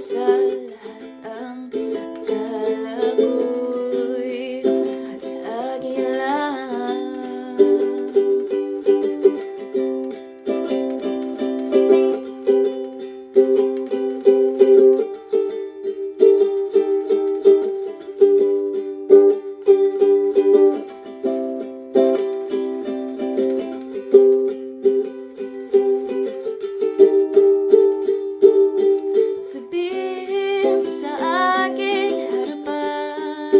sa lahat ang akala ko'y sa akin lang. Sabihin sa aking harapan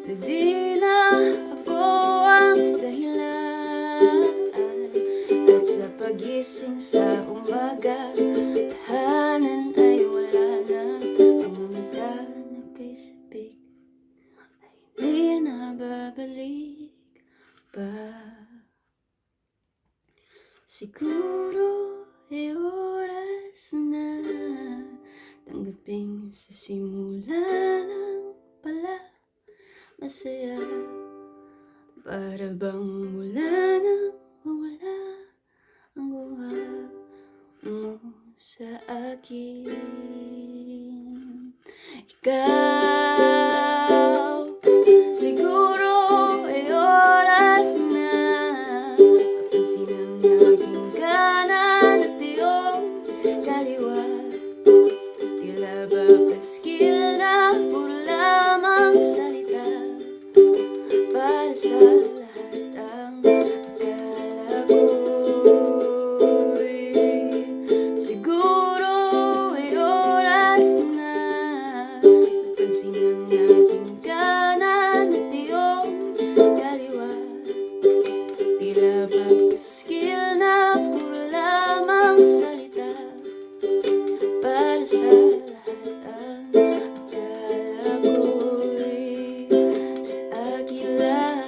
na di na ako ang dahilan, at sa pagising sa umaga tahanan ay wala na. Ang mga mata na kay sabik ay hindi na babalik pa. Siguro ay oras na tanggapin sa simula lang pala masaya. Para bang mula nang mawala ang guha mo sa akin. Ikaw, siguro ay oras na mapansin ang aking kanan at iyong kaliwa. Tila ba paskil na puro lamang salita para sa lahat ang akala ko'y siguro ay oras na mapansin ang aking kanan at iyong kaliwa. Tila ba paskil na puro lamang salita para sa lahat ang akala ko'y sa akin lang.